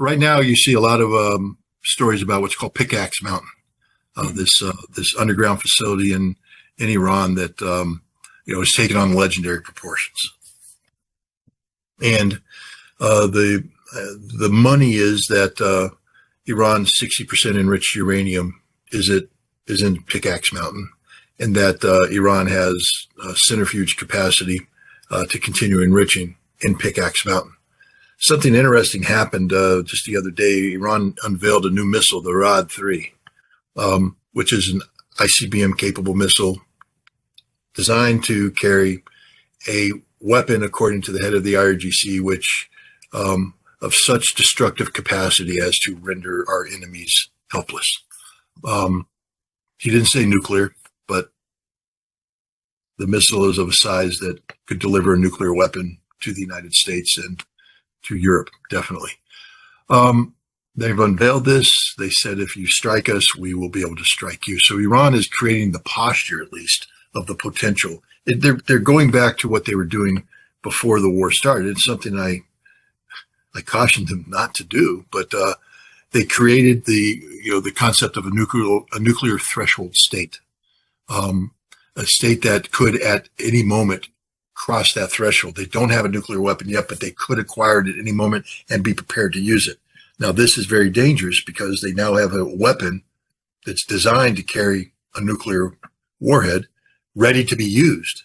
Right now, you see a lot of stories about what's called Pickaxe Mountain, this underground facility in Iran that is taking on legendary proportions. And the money is that Iran's 60% enriched uranium is in Pickaxe Mountain, and that Iran has centrifuge capacity to continue enriching in Pickaxe Mountain. Something interesting happened just the other day. Iran unveiled a new missile, the Rad 3, which is an ICBM-capable missile designed to carry a weapon, according to the head of the IRGC, which of such destructive capacity as to render our enemies helpless. He didn't say nuclear, but the missile is of a size that could deliver a nuclear weapon to the United States and to Europe, definitely. They've unveiled this. They said, if you strike us, we will be able to strike you. So Iran is creating the posture, at least, of the potential. They're going back to what they were doing before the war started. It's something I cautioned them not to do, but they created the concept of a nuclear threshold state, a state that could at any moment cross that threshold. They don't have a nuclear weapon yet, but they could acquire it at any moment and be prepared to use it. Now, this is very dangerous because they now have a weapon that's designed to carry a nuclear warhead ready to be used.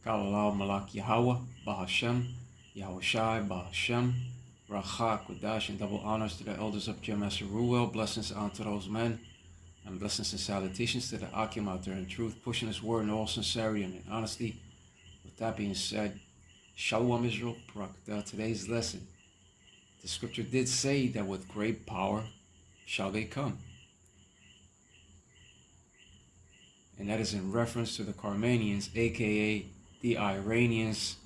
Kalalau Malak Yahweh, Bahashem, Yahushai, Bahashem, Racha, Kodash, and double honors to the elders of Master Ruel. Blessings unto those men, and blessings and salutations to the Akim out there in truth, pushing his word in all sincerity and in honesty. With that being said, Shalom Israel, Barak. Today's lesson. The scripture did say that with great power shall they come. And that is in reference to the Carmanians, aka the Iranians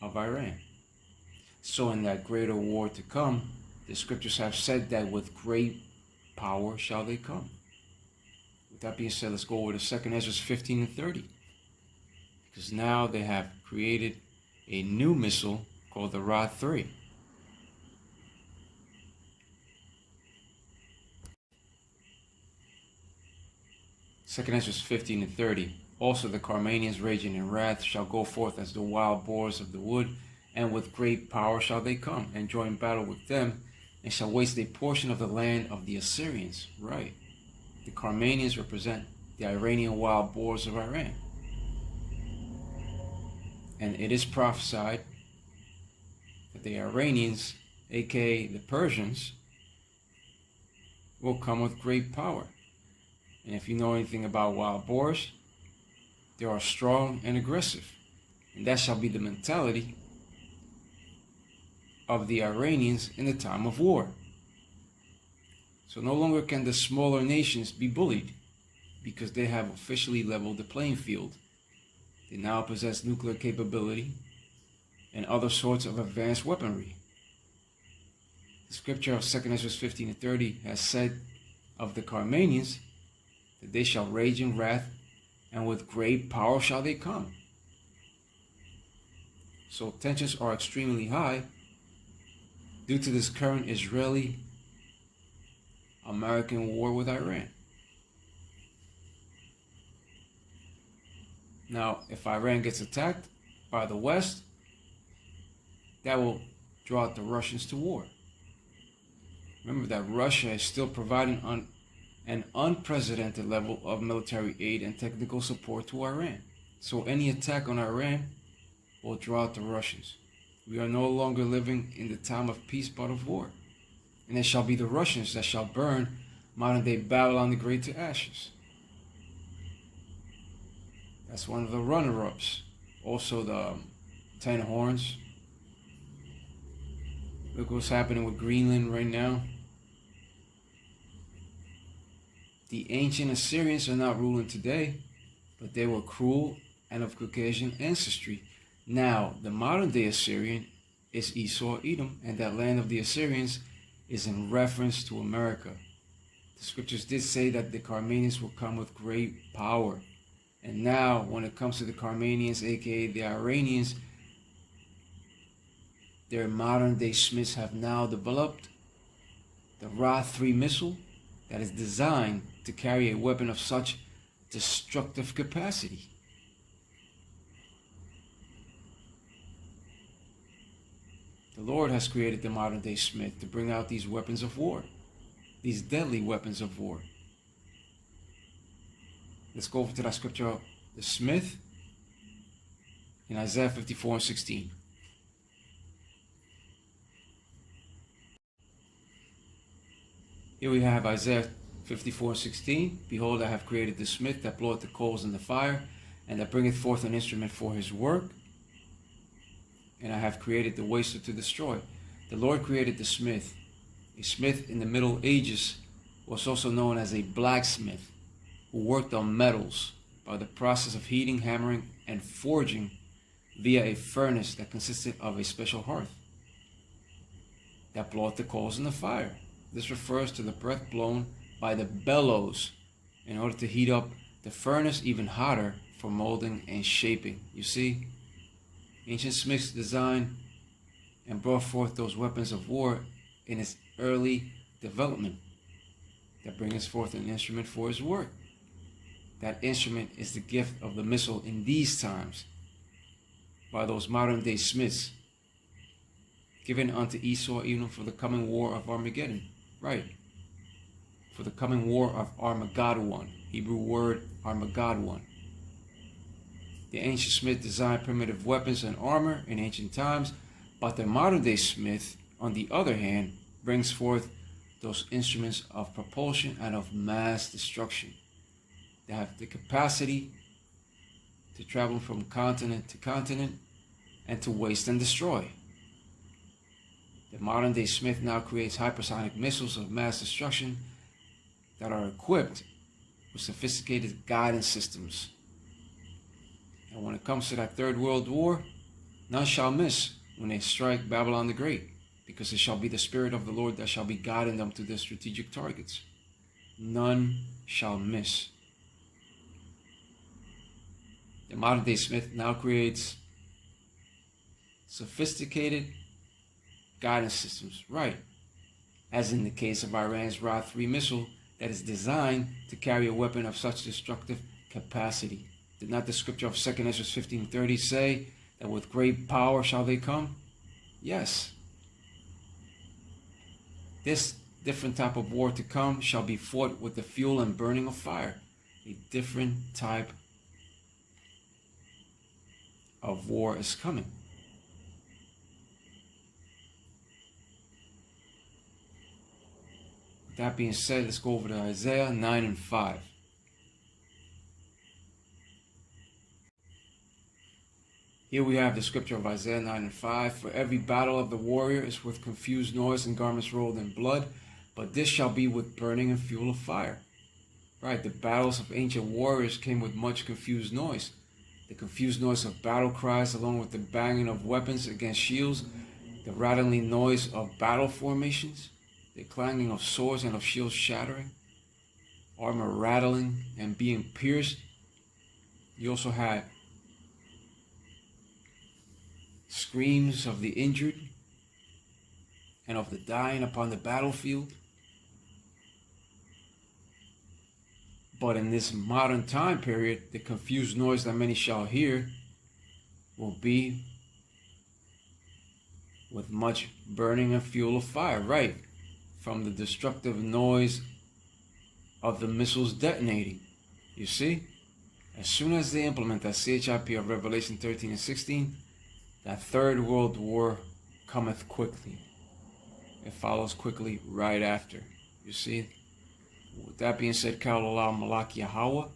of Iran. So in that greater war to come, the scriptures have said that with great power shall they come. With that being said, let's go over to 2 Esdras 15 and 30. Because now they have created a new missile called the Rad 3. Second Esdras 15 and 30. Also the Carmanians raging in wrath shall go forth as the wild boars of the wood, and with great power shall they come, and join battle with them, and shall waste a portion of the land of the Assyrians. Right. The Carmanians represent the Iranian wild boars of Iran. And it is prophesied that the Iranians, aka the Persians, will come with great power. And if you know anything about wild boars, they are strong and aggressive. And that shall be the mentality of the Iranians in the time of war. So no longer can the smaller nations be bullied because they have officially leveled the playing field. They now possess nuclear capability and other sorts of advanced weaponry. The scripture of 2 Esdras 15 and 30 has said of the Carmanians that they shall rage in wrath, and with great power shall they come. So tensions are extremely high due to this current Israeli-American war with Iran. Now, if Iran gets attacked by the West, that will draw out the Russians to war. Remember that Russia is still providing an unprecedented level of military aid and technical support to Iran. So any attack on Iran will draw out the Russians. We are no longer living in the time of peace but of war. And it shall be the Russians that shall burn modern-day Babylon the Great to ashes. That's one of the runner-ups. Also the 10 horns. Look what's happening with Greenland right now. The ancient Assyrians are not ruling today, but they were cruel and of Caucasian ancestry. Now, the modern-day Assyrian is Esau, Edom, and that land of the Assyrians is in reference to America. The scriptures did say that the Carmanians will come with great power. And now, when it comes to the Carmanians, aka the Iranians, their modern day Smiths have now developed the Ra-3 missile that is designed to carry a weapon of such destructive capacity. The Lord has created the modern day Smith to bring out these weapons of war, these deadly weapons of war. Let's go over to that scripture of the Smith in Isaiah 54:16. Here we have Isaiah 54:16. Behold, I have created the smith that bloweth the coals in the fire, and that bringeth forth an instrument for his work. And I have created the waster to destroy. The Lord created the smith. A smith in the Middle Ages was also known as a blacksmith, who worked on metals by the process of heating, hammering, and forging via a furnace that consisted of a special hearth that bloweth the coals in the fire. This refers to the breath blown by the bellows in order to heat up the furnace even hotter for molding and shaping. You see, ancient smiths designed and brought forth those weapons of war in its early development that brings forth an instrument for his work. That instrument is the gift of the missile in these times by those modern day smiths, given unto Esau even for the coming war of Armageddon. Right. For the coming war of Armageddon. Hebrew word Armageddon. The ancient smith designed primitive weapons and armor in ancient times, but the modern day smith, on the other hand, brings forth those instruments of propulsion and of mass destruction. They have the capacity to travel from continent to continent and to waste and destroy. The modern day smith now creates hypersonic missiles of mass destruction that are equipped with sophisticated guidance systems. And when it comes to that Third World War, none shall miss when they strike Babylon the Great, because it shall be the Spirit of the Lord that shall be guiding them to their strategic targets. None shall miss. The modern day smith now creates sophisticated guidance systems, right? As in the case of Iran's Ra-3 missile that is designed to carry a weapon of such destructive capacity. Did not the scripture of 2 Esdras 15:30 say that with great power shall they come? Yes. This different type of war to come shall be fought with the fuel and burning of fire. A different type of war is coming. With that being said, let's go over to Isaiah 9:5. Here we have the scripture of Isaiah 9:5. For every battle of the warrior is with confused noise and garments rolled in blood, but this shall be with burning and fuel of fire. Right, the battles of ancient warriors came with much confused noise. The confused noise of battle cries, along with the banging of weapons against shields, the rattling noise of battle formations, the clanging of swords and of shields shattering, armor rattling and being pierced. You also had screams of the injured and of the dying upon the battlefield. But in this modern time period, the confused noise that many shall hear will be with much burning and fuel of fire, right? From the destructive noise of the missiles detonating. You see? As soon as they implement that CHIP of Revelation 13 and 16, that Third World War cometh quickly. It follows quickly right after. You see? With that being said, Kaulallah Malak Yahweh,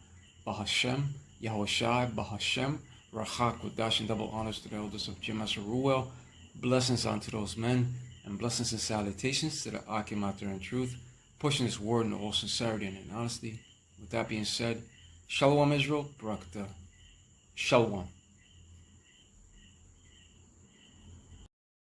Bahashem, Yahushai, Bahashem, Rachak, with dash and double honors to the elders of Jim Ruel. Blessings unto those men, and blessings and salutations to the Akim out there in truth, pushing this word in all sincerity and in honesty. With that being said, Shalom Israel, Barakatah. Shalom.